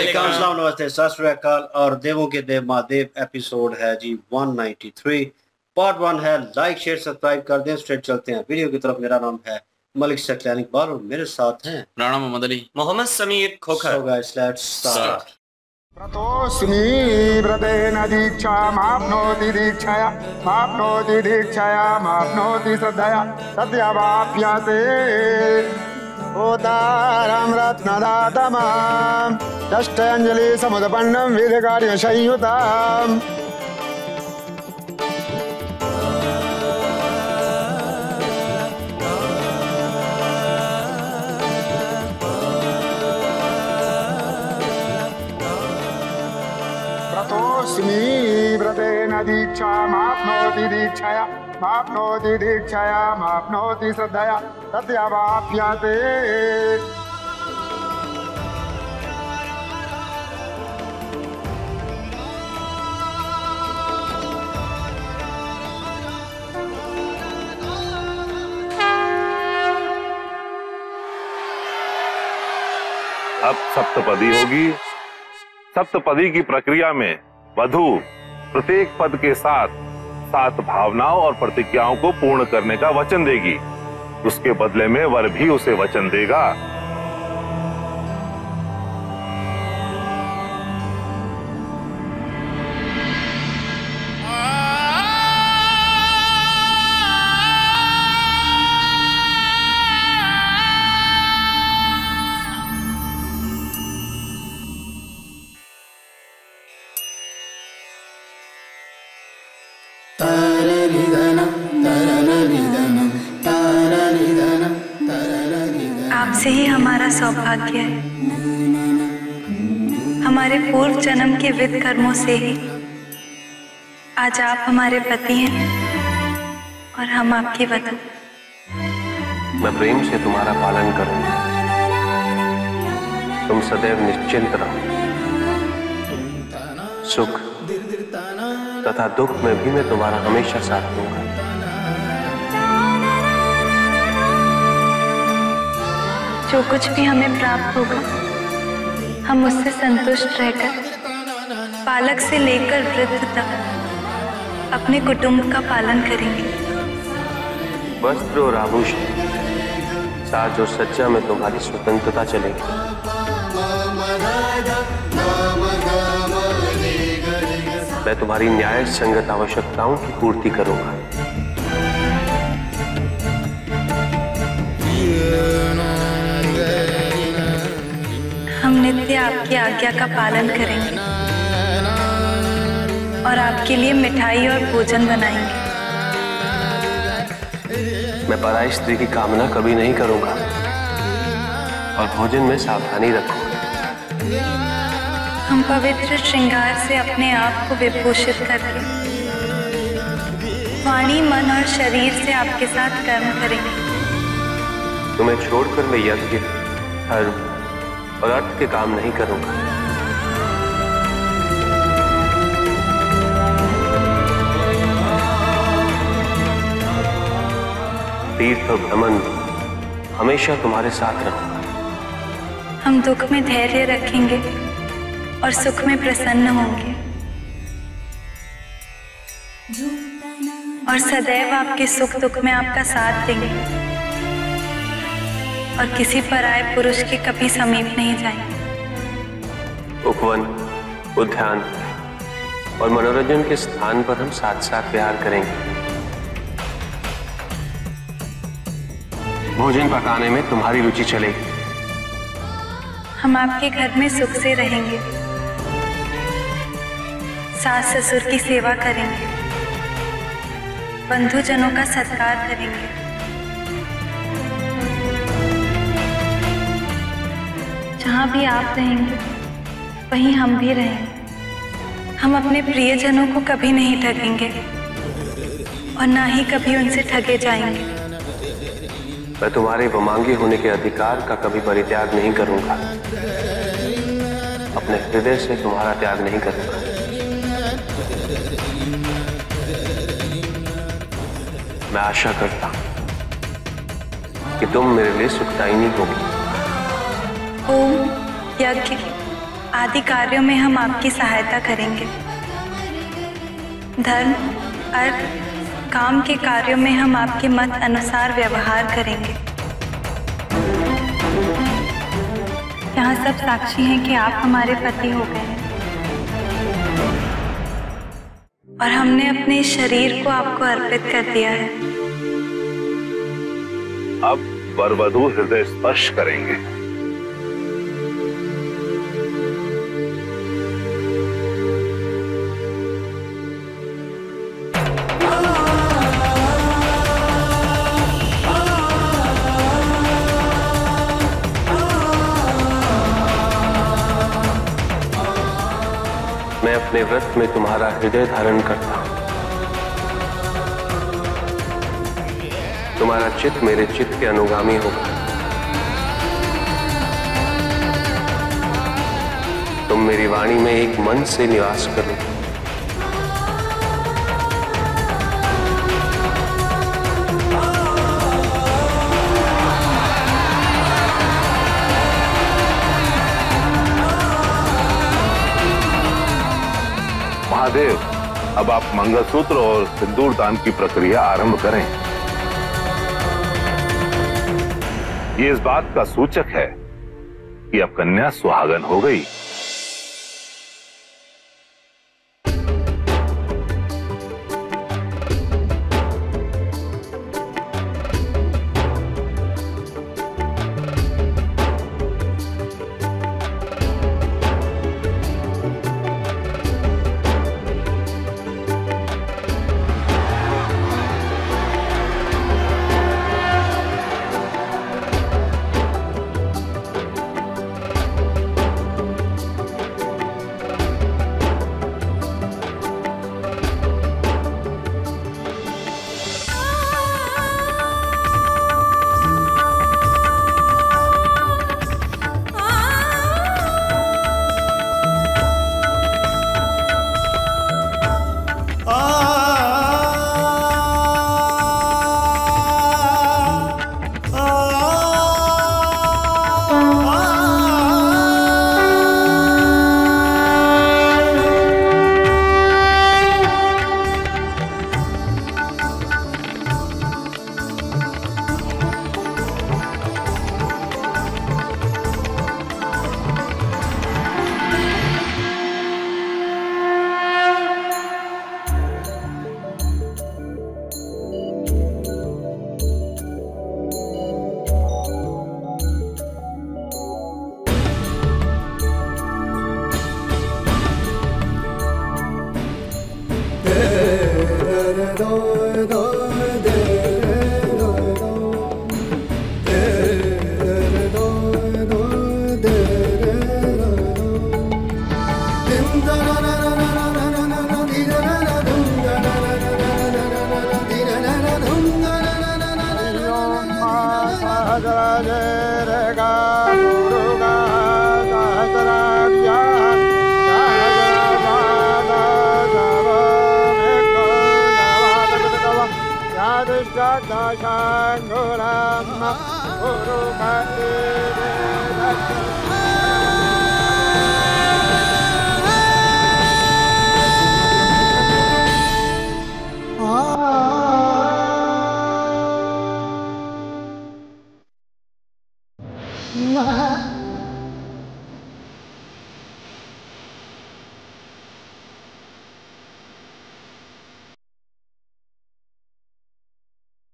वालेकुम अस्सलाम, नमस्ते, सत श्री अकाल। और देवों के देव महादेव एपिसोड है जी 193, पार्ट 1 है। लाइक शेयर सब्सक्राइब कर दें। स्ट्रेट चलते हैं वीडियो की तरफ। मेरा नाम है मलिक सकलानी इकबाल और मेरे साथ हैं Rana Mohammad Ali, Mohammad Sameer Khokhar. So guys let's start. प्रतोस्मि व्रतेन दीक्षा माप्नोति दीक्षया माप्नोति दीक्षया माप्नोति श्रद्धया सत्यावाप्यते ओतारं रत्नदातमां षष्ठ्यञ्जलि समुदपन्नं विधिकार्यसंयुताम् प्रतोस्मि व्रतेन दीक्षा माप्नोति दीक्षया माप्नोति दीक्षया माप्नोति श्रद्धया सत्यावाप्यते अब सप्तपदी होगी। सप्तपदी की प्रक्रिया में वधू प्रत्येक पद के साथ 7 भावनाओं और प्रतिज्ञाओं को पूर्ण करने का वचन देगी। उसके बदले में वर भी उसे वचन देगा। आपसे ही हमारा सौभाग्य है। हमारे पूर्व जन्म के विध कर्मों से ही आज आप हमारे पति हैं और हम आपकी वधू। मैं प्रेम से तुम्हारा पालन करूंगा। तुम सदैव निश्चिंत रहो। सुख तथा दुख में भी मैं तुम्हारा हमेशा साथ दूंगा। जो कुछ भी हमें प्राप्त होगा हम उससे संतुष्ट रहकर बालक से लेकर वृद्ध तक अपने कुटुंब का पालन करेंगे। वस्त्र और आभूषण, साज और सज्जा में तुम्हारी स्वतंत्रता चलेगी। मैं तुम्हारी न्याय संगत आवश्यकताओं की पूर्ति करूंगा। हम नित्य आपकी आज्ञा का पालन करेंगे और आपके लिए मिठाई और भोजन बनाएंगे। मैं पराई स्त्री की कामना कभी नहीं करूंगा और भोजन में सावधानी रखूंगा। हम पवित्र श्रृंगार से अपने आप को विभूषित करके वाणी, मन और शरीर से आपके साथ कर्म करेंगे। तुम्हें छोड़कर मैं यज्ञ, धर्म और अर्थ के काम नहीं करूंगा। तीर्थ और भ्रमण हमेशा तुम्हारे साथ रहूंगा। हम दुख में धैर्य रखेंगे और सुख में प्रसन्न होंगे और सदैव आपके सुख दुख में आपका साथ देंगे और किसी पराये पुरुष के कभी समीप नहीं जाएंगे। उपवन, उद्यान और मनोरंजन के स्थान पर हम साथ साथ विहार करेंगे। भोजन पकाने में तुम्हारी रुचि चलेगी। हम आपके घर में सुख से रहेंगे, सास ससुर की सेवा करेंगे, बंधुजनों का सत्कार करेंगे। जहाँ भी आप रहेंगे वहीं हम भी रहेंगे। हम अपने प्रियजनों को कभी नहीं ठगेंगे और ना ही कभी उनसे ठगे जाएंगे। मैं तुम्हारे वमांगी होने के अधिकार का कभी परित्याग नहीं करूंगा। अपने हृदय से तुम्हारा त्याग नहीं करूंगा। मैं आशा करता हूं कि तुम मेरे लिए सुखदायिनी होगी। ओम यज्ञ आदि कार्यों में हम आपकी सहायता करेंगे। धर्म, अर्थ, काम के कार्यों में हम आपके मत अनुसार व्यवहार करेंगे। यहाँ सब साक्षी हैं कि आप हमारे पति हो गए हैं और हमने अपने इस शरीर को आपको अर्पित कर दिया है। अब वरवधू हृदय स्पर्श करेंगे। मैं अपने व्रत में तुम्हारा हृदय धारण करता हूं। तुम्हारा चित्त मेरे चित्त के अनुगामी होगा। तुम मेरी वाणी में एक मन से निवास करो। महादेव, अब आप मंगलसूत्र और सिंदूर दान की प्रक्रिया आरंभ करें। ये इस बात का सूचक है कि अब कन्या सुहागन हो गई।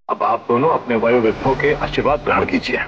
अब आप दोनों अपने वयोवृद्धों के आशीर्वाद ग्रहण कीजिए।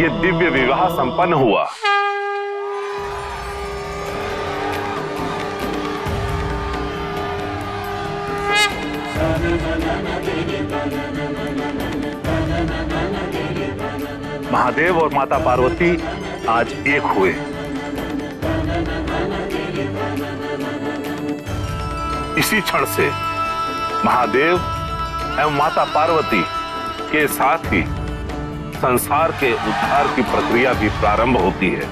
ये दिव्य विवाह संपन्न हुआ। महादेव और माता पार्वती आज एक हुए। इसी क्षण से महादेव एवं माता पार्वती के साथ ही संसार के उद्धार की प्रक्रिया भी प्रारंभ होती है।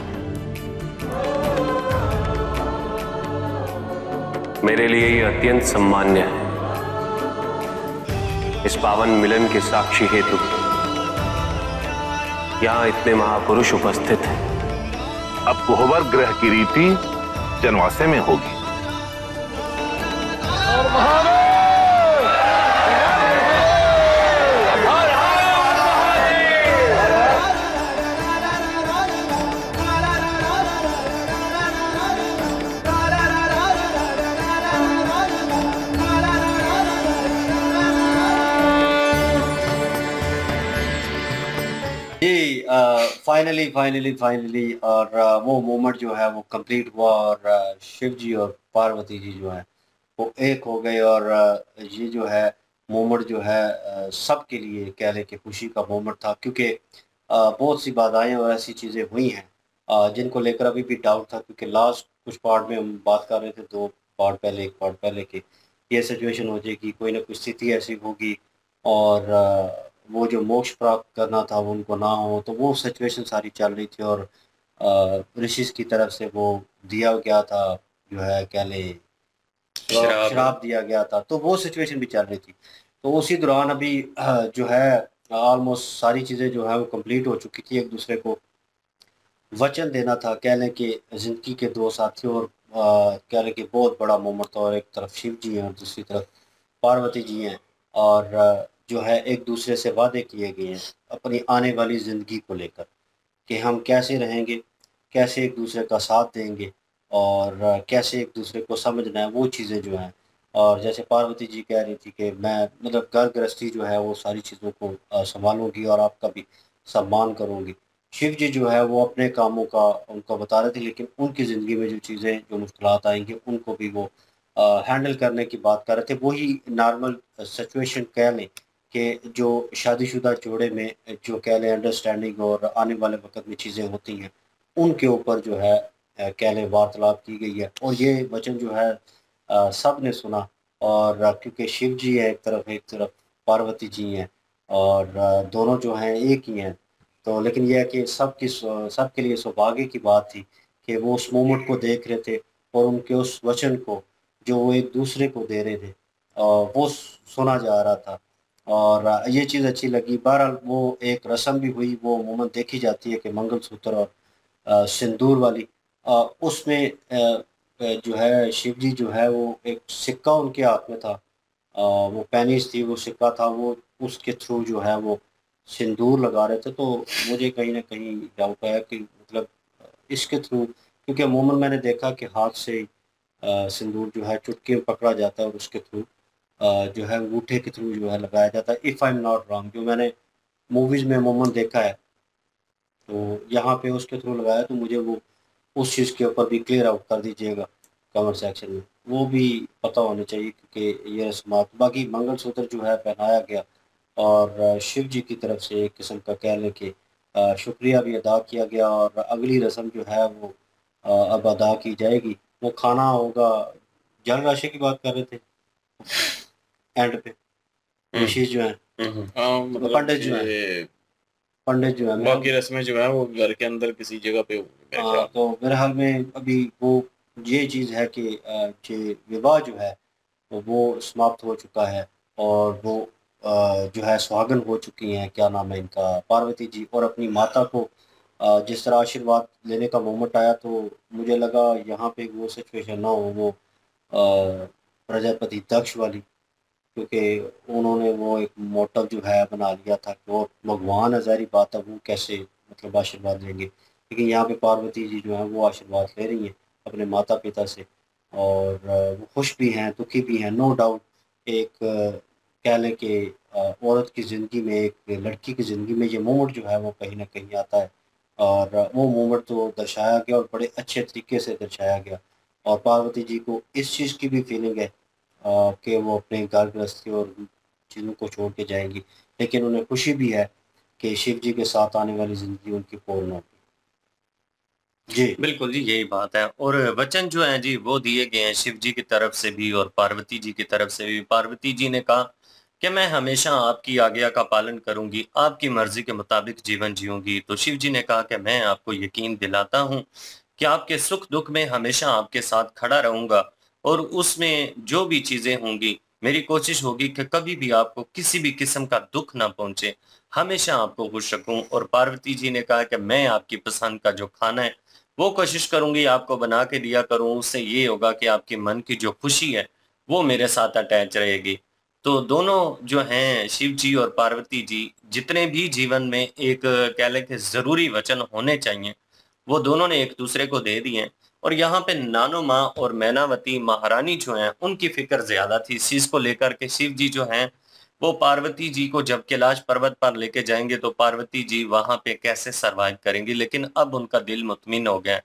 मेरे लिए ये अत्यंत सम्मान्य है। इस पावन मिलन के साक्षी हेतु यहां इतने महापुरुष उपस्थित हैं। अब कोहबर ग्रह की रीति जनवासे में होगी। जी फाइनली और वो मोमेंट जो है वो कंप्लीट हुआ और शिव जी और पार्वती जी जो है वो एक हो गए। और ये जो है मोमेंट जो है सबके लिए कह लें कि खुशी का मोमेंट था, क्योंकि बहुत सी बाधाएं और ऐसी चीज़ें हुई हैं जिनको लेकर अभी भी डाउट था। क्योंकि लास्ट कुछ पार्ट में हम बात कर रहे थे, एक पार्ट पहले कि ये सिचुएशन हो जाएगी, कोई ना कोई स्थिति ऐसी होगी और वो जो मोक्ष प्राप्त करना था वो उनको ना हो, तो वो सिचुएशन सारी चल रही थी। और ऋषि की तरफ से वो दिया गया था, जो है कह ले शराब दिया गया था, तो वो सिचुएशन भी चल रही थी। तो उसी दौरान अभी जो है ऑलमोस्ट सारी चीज़ें जो है वो कंप्लीट हो चुकी थी। एक दूसरे को वचन देना था, कह लें कि ज़िंदगी के दो साथियों, और कह लें कि बहुत बड़ा मोमेंट था। और एक तरफ शिव जी हैं और दूसरी तरफ पार्वती जी हैं, और जो है एक दूसरे से वादे किए गए हैं अपनी आने वाली ज़िंदगी को लेकर कि हम कैसे रहेंगे, कैसे एक दूसरे का साथ देंगे और कैसे एक दूसरे को समझना है, वो चीज़ें जो हैं। और जैसे पार्वती जी कह रही थी कि मैं मतलब घर गृहस्थी जो है वो सारी चीज़ों को संभालूंगी और आपका भी सम्मान करूंगी। शिव जी जो है वो अपने कामों का उनको बता रहे थे, लेकिन उनकी ज़िंदगी में जो चीज़ें जो मुश्किलात आएंगी उनको भी वो हैंडल करने की बात कर रहे थे। वही नॉर्मल सिचुएशन कह लें कि जो शादीशुदा जोड़े में जो कह लें अंडरस्टैंडिंग और आने वाले वक्त में चीज़ें होती हैं उनके ऊपर जो है कह लें वार्तालाप की गई है। और ये वचन जो है सब ने सुना। और क्योंकि शिव जी है एक तरफ पार्वती जी हैं, और दोनों जो हैं एक ही हैं। तो लेकिन यह है कि सबके लिए सौभाग्य की बात थी कि वो उस मोमेंट को देख रहे थे और उनके उस वचन को जो वो एक दूसरे को दे रहे थे वो सुना जा रहा था। और ये चीज़ अच्छी लगी। बहरहाल वो एक रस्म भी हुई, वो मोमेंट देखी जाती है कि मंगलसूत्र और सिंदूर वाली उसमें जो है शिव जी जो है वो एक सिक्का उनके हाथ में था, वो पेनीज थी, वो सिक्का था, वो उसके थ्रू जो है वो सिंदूर लगा रहे थे। तो मुझे कहीं ना कहीं डाउट आया कि मतलब इसके थ्रू, क्योंकि अमूमन मैंने देखा कि हाथ से सिंदूर जो है चुटकी में पकड़ा जाता है और उसके थ्रू जो है अंगूठे के थ्रू जो है लगाया जाता है। If I am not wrong, जो मैंने मूवीज़ में अमूमन देखा है, तो यहाँ पे उसके थ्रू लगाया। तो मुझे वो उस चीज़ के ऊपर भी क्लियर आउट कर दीजिएगा कमेंट सेक्शन में, वो भी पता होना चाहिए। क्योंकि ये रस्मात, बाकी मंगलसूत्र जो है पहनाया गया और शिव जी की तरफ से एक किस्म का कह लें कि शुक्रिया भी अदा किया गया। और अगली रस्म जो है वो अब अदा की जाएगी। वो खाना होगा, जल राशि की बात कर रहे थे एंड पे, ऋषि जो है मतलब पंडित जो है बाकी रस्में जो है वो घर के अंदर किसी जगह पे होंगी मेरे ख्याल। तो मेरे हाल में अभी वो ये चीज़ है कि विवाह जो है वो समाप्त हो चुका है और वो जो है सुहागन हो चुकी हैं, क्या नाम है इनका, पार्वती जी। और अपनी माता को जिस तरह आशीर्वाद लेने का मोमेंट आया, तो मुझे लगा यहाँ पे वो सिचुएशन ना हो वो प्रजापति दक्ष वाली, क्योंकि उन्होंने वो एक मोटिव जो है बना लिया था कि वो भगवान है, ज़ाहिर बात है वो कैसे मतलब आशीर्वाद लेंगे। लेकिन यहाँ पे पार्वती जी जो है वो आशीर्वाद ले रही हैं अपने माता पिता से, और वो खुश भी हैं, दुखी भी हैं, नो डाउट। एक कह लें कि औरत की ज़िंदगी में, एक लड़की की ज़िंदगी में ये मोमेंट जो है वो कहीं ना कहीं आता है और वो मोमेंट तो दर्शाया गया और बड़े अच्छे तरीके से दर्शाया गया। और पार्वती जी को इस चीज़ की भी फीलिंग है कि वो अपने घर गृहस्थी और चीज़ों को छोड़ के जाएंगी, लेकिन उन्हें खुशी भी है कि शिव जी के साथ आने वाली ज़िंदगी उनकी पूर्ण होगी। जी बिल्कुल जी, यही बात है। और वचन जो हैं जी वो दिए गए हैं शिव जी की तरफ से भी और पार्वती जी की तरफ से भी। पार्वती जी ने कहा कि मैं हमेशा आपकी आज्ञा का पालन करूंगी, आपकी मर्जी के मुताबिक जीवन जीऊंगी। तो शिव जी ने कहा कि मैं आपको यकीन दिलाता हूं कि आपके सुख दुख में हमेशा आपके साथ खड़ा रहूंगा और उसमें जो भी चीजें होंगी मेरी कोशिश होगी कि कभी भी आपको किसी भी किस्म का दुख ना पहुंचे, हमेशा आपको खुश रखूं। और पार्वती जी ने कहा कि मैं आपकी पसंद का जो खाना है वो कोशिश करूंगी आपको बना के दिया करूं, उससे ये होगा कि आपके मन की जो खुशी है वो मेरे साथ अटैच रहेगी। तो दोनों जो हैं शिव जी और पार्वती जी, जितने भी जीवन में एक कह लें कि जरूरी वचन होने चाहिए वो दोनों ने एक दूसरे को दे दिए हैं। और यहाँ पे नानो माँ और मैनावती महारानी जो हैं उनकी फिक्र ज्यादा थी इस चीज को लेकर के। शिव जी जो हैं वो पार्वती जी को जब कैलाश पर्वत पर लेके जाएंगे तो पार्वती जी वहां पे कैसे सरवाइव करेंगी, लेकिन अब उनका दिल मुतमिन हो गया है।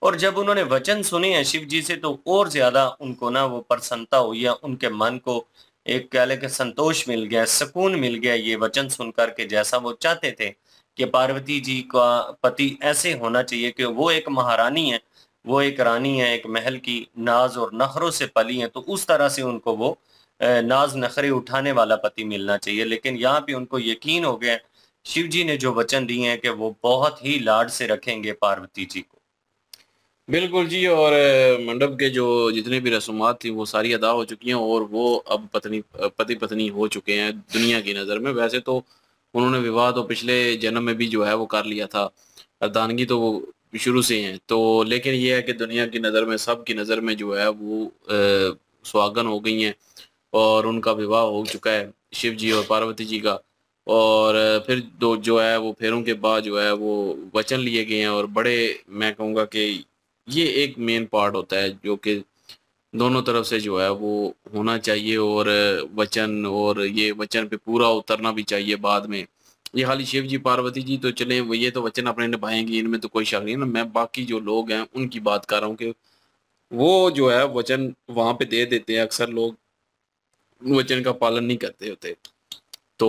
और जब उन्होंने वचन सुने हैं शिव जी से तो और ज्यादा उनको ना वो प्रसन्नता हुई है, उनके मन को एक कह लें कि संतोष मिल गया, सुकून मिल गया ये वचन सुन करके। जैसा वो चाहते थे कि पार्वती जी का पति ऐसे होना चाहिए कि वो एक महारानी है, वो एक रानी है, एक महल की नाज और नखरों से पली है, तो उस तरह से उनको वो नाज नखरे उठाने वाला पति मिलना चाहिए। लेकिन यहाँ पे उनको यकीन हो गया शिव जी ने जो वचन दिए हैं कि वो बहुत ही लाड से रखेंगे पार्वती जी को। बिल्कुल जी। और मंडप के जो जितने भी रसूमात थी वो सारी अदा हो चुकी हैं और वो अब पति पत्नी हो चुके हैं दुनिया की नज़र में। वैसे तो उन्होंने विवाह तो पिछले जन्म में भी जो है वो कर लिया था, अर्धांगी तो वो शुरू से ही हैं। तो लेकिन ये है कि दुनिया की नज़र में, सब की नज़र में जो है वो सुहागन हो गई हैं और उनका विवाह हो चुका है शिव जी और पार्वती जी का। और फिर दो जो है वो फेरों के बाद जो है वो वचन लिए गए हैं। और बड़े, मैं कहूँगा कि ये एक मेन पार्ट होता है जो कि दोनों तरफ से जो है वो होना चाहिए। और वचन, और ये वचन पे पूरा उतरना भी चाहिए बाद में। ये खाली शिव जी पार्वती जी तो चले वो, ये तो वचन अपने निभाएंगे, इनमें तो कोई शक नहीं है ना। मैं बाकी जो लोग हैं उनकी बात कर रहा हूँ कि वो जो है वचन वहां पे दे देते हैं, अक्सर लोग वचन का पालन नहीं करते होते। तो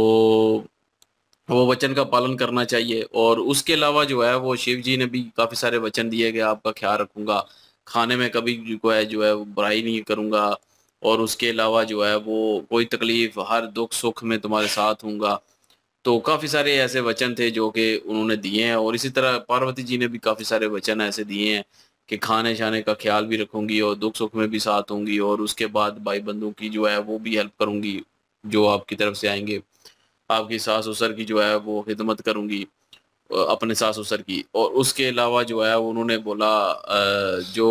वो वचन का पालन करना चाहिए। और उसके अलावा जो है वो शिव जी ने भी काफ़ी सारे वचन दिए कि आपका ख्याल रखूंगा, खाने में कभी जो है वो बुराई नहीं करूंगा, और उसके अलावा जो है वो कोई तकलीफ, हर दुख सुख में तुम्हारे साथ हूँगा। तो काफ़ी सारे ऐसे वचन थे जो कि उन्होंने दिए हैं। और इसी तरह पार्वती जी ने भी काफ़ी सारे वचन ऐसे दिए हैं कि खाने शाने का ख्याल भी रखूंगी और दुख सुख में भी साथ होंगी, और उसके बाद भाई बंधु की जो है वो भी हेल्प करूंगी जो आपकी तरफ से आएंगे, आपकी सास ससुर की जो है वो खिदमत करूंगी, अपने सास ससुर की। और उसके अलावा जो है उन्होंने बोला जो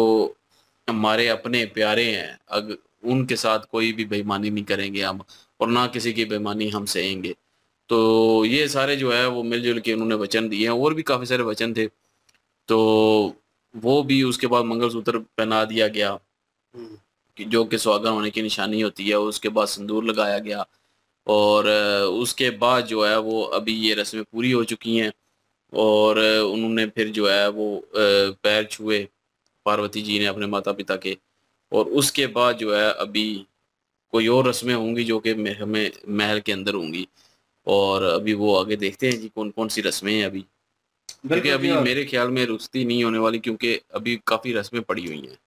हमारे अपने प्यारे हैं अगर उनके साथ कोई भी बेईमानी नहीं करेंगे हम, और ना किसी की बेईमानी हम सहेंगे। तो ये सारे जो है वो मिलजुल के उन्होंने वचन दिए हैं। और भी काफ़ी सारे वचन थे, तो वो भी उसके बाद मंगलसूत्र पहना दिया गया कि जो कि सुहागन होने की निशानी होती है। उसके बाद सिंदूर लगाया गया और उसके बाद जो है वो अभी ये रस्में पूरी हो चुकी हैं। और उन्होंने फिर जो है वो पैर छुए पार्वती जी ने अपने माता पिता के। और उसके बाद जो है अभी कोई और रस्में होंगी जो कि हमें महल के अंदर होंगी। और अभी वो आगे देखते हैं जी कौन कौन सी रस्में हैं अभी, क्योंकि अभी मेरे ख्याल में रुस्ती नहीं होने वाली, क्योंकि अभी काफ़ी रस्में पड़ी हुई हैं।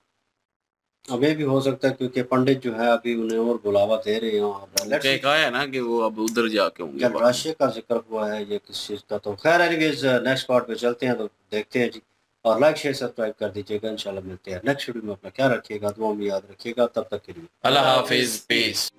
अभी भी हो सकता है क्योंकि पंडित जो है अभी उन्हें और बुलावा दे रहे हैं। कहा है ना कि वो अब उधर जाके होंगे। जब राशि का जिक्र हुआ है ये किस चीज़ का, तो खैर एनीवेज नेक्स्ट पार्ट पे चलते हैं, तो देखते हैं जी। और लाइक शेयर सब्सक्राइब कर दीजिएगा। इंशाल्लाह मिलते हैं नेक्स्ट वीडियो में। अपना ख्याल रखिएगा, दुआ में याद रखिएगा। तब तक के लिए अल्लाह हाफिज, पीस।